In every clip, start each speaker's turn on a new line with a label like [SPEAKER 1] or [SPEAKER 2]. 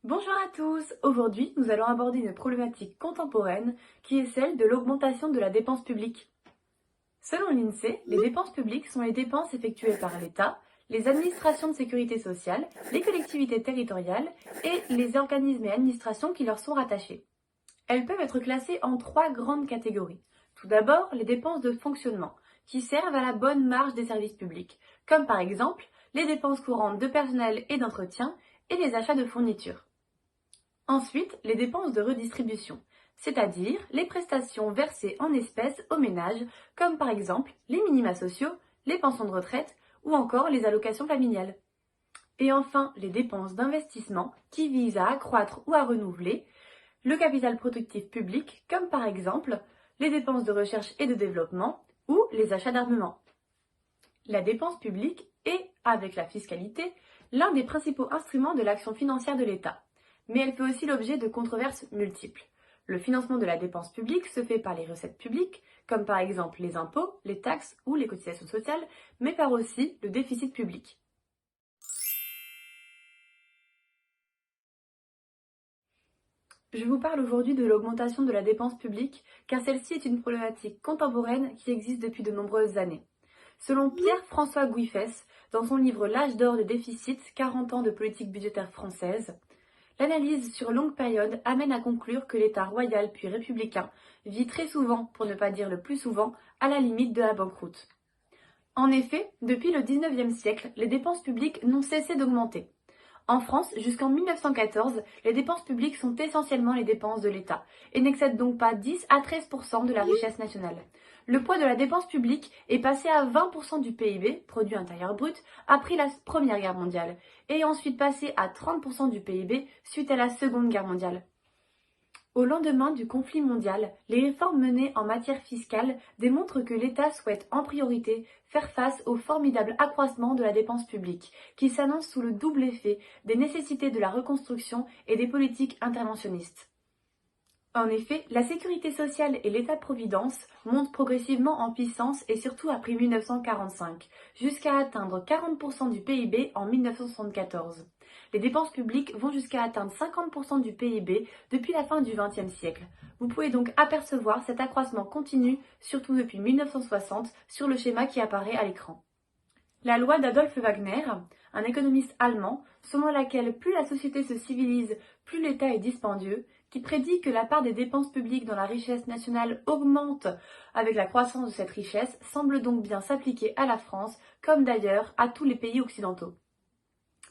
[SPEAKER 1] Bonjour à tous! Aujourd'hui, nous allons aborder une problématique contemporaine qui est celle de l'augmentation de la dépense publique. Selon l'INSEE, les dépenses publiques sont les dépenses effectuées par l'État, les administrations de sécurité sociale, les collectivités territoriales et les organismes et administrations qui leur sont rattachés. Elles peuvent être classées en trois grandes catégories. Tout d'abord, les dépenses de fonctionnement, qui servent à la bonne marge des services publics, comme par exemple les dépenses courantes de personnel et d'entretien et les achats de fournitures. Ensuite, les dépenses de redistribution, c'est-à-dire les prestations versées en espèces aux ménages, comme par exemple les minima sociaux, les pensions de retraite ou encore les allocations familiales. Et enfin, les dépenses d'investissement qui visent à accroître ou à renouveler le capital productif public, comme par exemple les dépenses de recherche et de développement ou les achats d'armement. La dépense publique est, avec la fiscalité, l'un des principaux instruments de l'action financière de l'État. Mais elle fait aussi l'objet de controverses multiples. Le financement de la dépense publique se fait par les recettes publiques, comme par exemple les impôts, les taxes ou les cotisations sociales, mais par aussi le déficit public. Je vous parle aujourd'hui de l'augmentation de la dépense publique, car celle-ci est une problématique contemporaine qui existe depuis de nombreuses années. Selon Pierre-François Gouifès, dans son livre L'âge d'or des déficits, 40 ans de politique budgétaire française, l'analyse sur longue période amène à conclure que l'État royal puis républicain vit très souvent, pour ne pas dire le plus souvent, à la limite de la banqueroute. En effet, depuis le XIXe siècle, les dépenses publiques n'ont cessé d'augmenter. En France, jusqu'en 1914, les dépenses publiques sont essentiellement les dépenses de l'État et n'excèdent donc pas 10 à 13% de la richesse nationale. Le poids de la dépense publique est passé à 20% du PIB, produit intérieur brut, après la Première Guerre mondiale, et est ensuite passé à 30% du PIB suite à la Seconde Guerre mondiale. Au lendemain du conflit mondial, les réformes menées en matière fiscale démontrent que l'État souhaite en priorité faire face au formidable accroissement de la dépense publique, qui s'annonce sous le double effet des nécessités de la reconstruction et des politiques interventionnistes. En effet, la sécurité sociale et l'État-providence montent progressivement en puissance et surtout après 1945, jusqu'à atteindre 40% du PIB en 1974. Les dépenses publiques vont jusqu'à atteindre 50% du PIB depuis la fin du XXe siècle. Vous pouvez donc apercevoir cet accroissement continu, surtout depuis 1960, sur le schéma qui apparaît à l'écran. La loi d'Adolf Wagner, un économiste allemand, selon laquelle plus la société se civilise, plus l'État est dispendieux, qui prédit que la part des dépenses publiques dans la richesse nationale augmente avec la croissance de cette richesse, semble donc bien s'appliquer à la France, comme d'ailleurs à tous les pays occidentaux.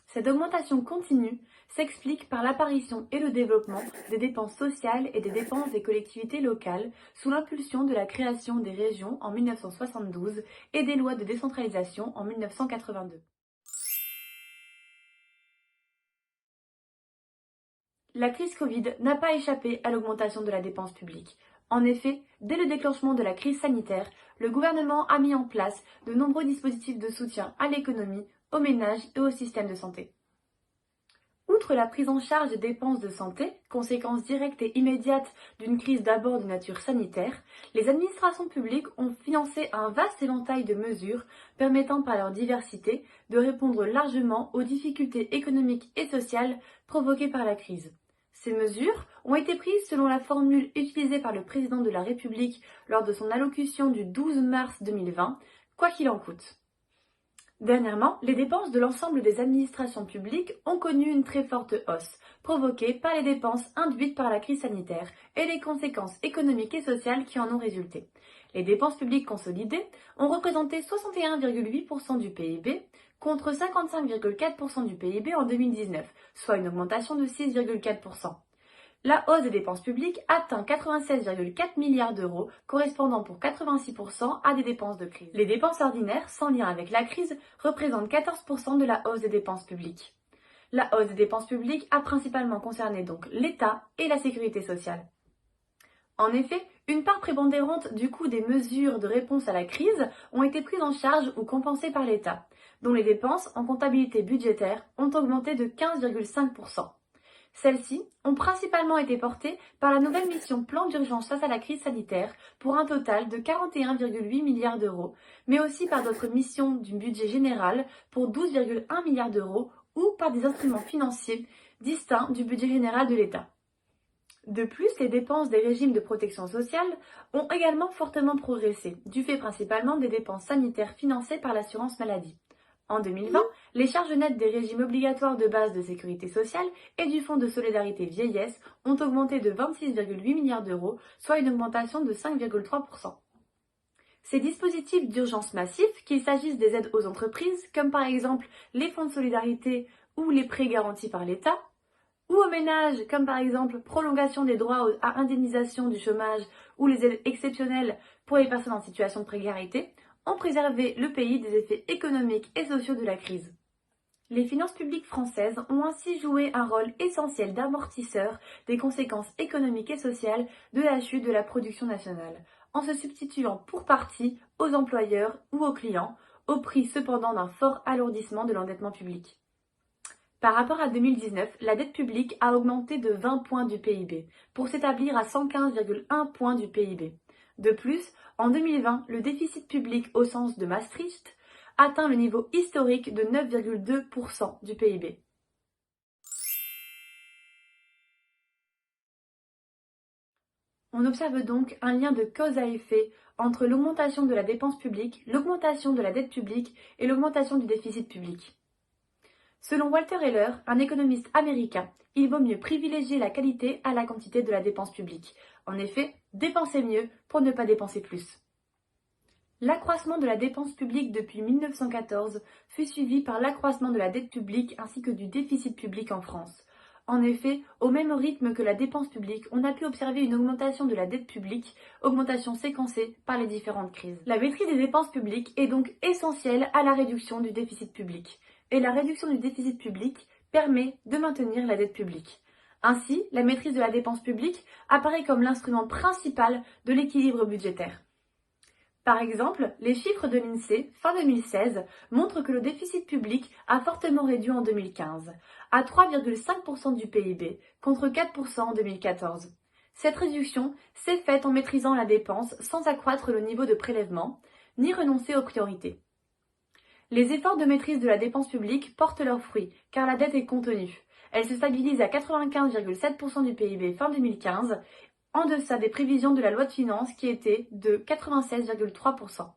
[SPEAKER 1] Cette augmentation continue s'explique par l'apparition et le développement des dépenses sociales et des dépenses des collectivités locales sous l'impulsion de la création des régions en 1972 et des lois de décentralisation en 1982. La crise Covid n'a pas échappé à l'augmentation de la dépense publique. En effet, dès le déclenchement de la crise sanitaire, le gouvernement a mis en place de nombreux dispositifs de soutien à l'économie, aux ménages et au système de santé. Outre la prise en charge des dépenses de santé, conséquence directe et immédiate d'une crise d'abord de nature sanitaire, les administrations publiques ont financé un vaste éventail de mesures permettant par leur diversité de répondre largement aux difficultés économiques et sociales provoquées par la crise. Ces mesures ont été prises selon la formule utilisée par le président de la République lors de son allocution du 12 mars 2020, quoi qu'il en coûte. Dernièrement, les dépenses de l'ensemble des administrations publiques ont connu une très forte hausse, provoquée par les dépenses induites par la crise sanitaire et les conséquences économiques et sociales qui en ont résulté. Les dépenses publiques consolidées ont représenté 61,8% du PIB contre 55,4% du PIB en 2019, soit une augmentation de 6,4%. La hausse des dépenses publiques atteint 96,4 milliards d'euros, correspondant pour 86% à des dépenses de crise. Les dépenses ordinaires, sans lien avec la crise, représentent 14% de la hausse des dépenses publiques. La hausse des dépenses publiques a principalement concerné donc l'État et la sécurité sociale. En effet, une part prépondérante du coût des mesures de réponse à la crise ont été prises en charge ou compensées par l'État, dont les dépenses en comptabilité budgétaire ont augmenté de 15,5%. Celles-ci ont principalement été portées par la nouvelle mission Plan d'urgence face à la crise sanitaire pour un total de 41,8 milliards d'euros, mais aussi par d'autres missions du budget général pour 12,1 milliards d'euros ou par des instruments financiers distinct du budget général de l'État. De plus, les dépenses des régimes de protection sociale ont également fortement progressé, du fait principalement des dépenses sanitaires financées par l'assurance maladie. En 2020, les charges nettes des régimes obligatoires de base de sécurité sociale et du Fonds de solidarité vieillesse ont augmenté de 26,8 milliards d'euros, soit une augmentation de 5,3%. Ces dispositifs d'urgence massifs, qu'il s'agisse des aides aux entreprises, comme par exemple les fonds de solidarité ou les prêts garantis par l'État, ou aux ménages, comme par exemple prolongation des droits à indemnisation du chômage ou les aides exceptionnelles pour les personnes en situation de précarité, ont préservé le pays des effets économiques et sociaux de la crise. Les finances publiques françaises ont ainsi joué un rôle essentiel d'amortisseur des conséquences économiques et sociales de la chute de la production nationale, en se substituant pour partie aux employeurs ou aux clients, au prix cependant d'un fort alourdissement de l'endettement public. Par rapport à 2019, la dette publique a augmenté de 20 points du PIB, pour s'établir à 115,1 points du PIB. De plus, en 2020, le déficit public au sens de Maastricht atteint le niveau historique de 9,2% du PIB. On observe donc un lien de cause à effet entre l'augmentation de la dépense publique, l'augmentation de la dette publique et l'augmentation du déficit public. Selon Walter Heller, un économiste américain, il vaut mieux privilégier la qualité à la quantité de la dépense publique. En effet, dépenser mieux pour ne pas dépenser plus. L'accroissement de la dépense publique depuis 1914 fut suivi par l'accroissement de la dette publique ainsi que du déficit public en France. En effet, au même rythme que la dépense publique, on a pu observer une augmentation de la dette publique, augmentation séquencée par les différentes crises. La maîtrise des dépenses publiques est donc essentielle à la réduction du déficit public. Et la réduction du déficit public permet de maintenir la dette publique. Ainsi, la maîtrise de la dépense publique apparaît comme l'instrument principal de l'équilibre budgétaire. Par exemple, les chiffres de l'INSEE fin 2016 montrent que le déficit public a fortement réduit en 2015, à 3,5% du PIB, contre 4% en 2014. Cette réduction s'est faite en maîtrisant la dépense sans accroître le niveau de prélèvement, ni renoncer aux priorités. Les efforts de maîtrise de la dépense publique portent leurs fruits, car la dette est contenue. Elle se stabilise à 95,7% du PIB fin 2015, en deçà des prévisions de la loi de finances qui étaient de 96,3%.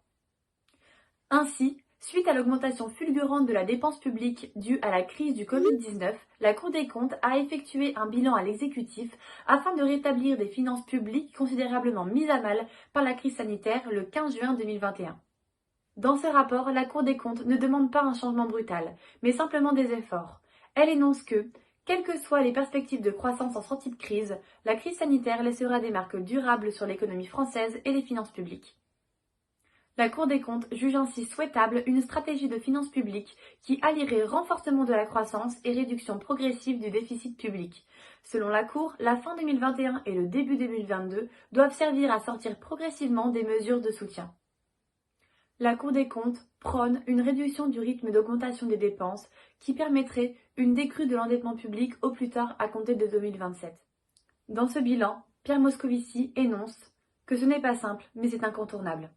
[SPEAKER 1] Ainsi, suite à l'augmentation fulgurante de la dépense publique due à la crise du Covid-19, la Cour des comptes a effectué un bilan à l'exécutif afin de rétablir des finances publiques considérablement mises à mal par la crise sanitaire le 15 juin 2021. Dans ce rapport, la Cour des comptes ne demande pas un changement brutal, mais simplement des efforts. Elle énonce que, quelles que soient les perspectives de croissance en sortie de crise, la crise sanitaire laissera des marques durables sur l'économie française et les finances publiques. La Cour des comptes juge ainsi souhaitable une stratégie de finances publiques qui allierait renforcement de la croissance et réduction progressive du déficit public. Selon la Cour, la fin 2021 et le début 2022 doivent servir à sortir progressivement des mesures de soutien. La Cour des comptes prône une réduction du rythme d'augmentation des dépenses qui permettrait une décrue de l'endettement public au plus tard à compter de 2027. Dans ce bilan, Pierre Moscovici énonce que ce n'est pas simple, mais c'est incontournable.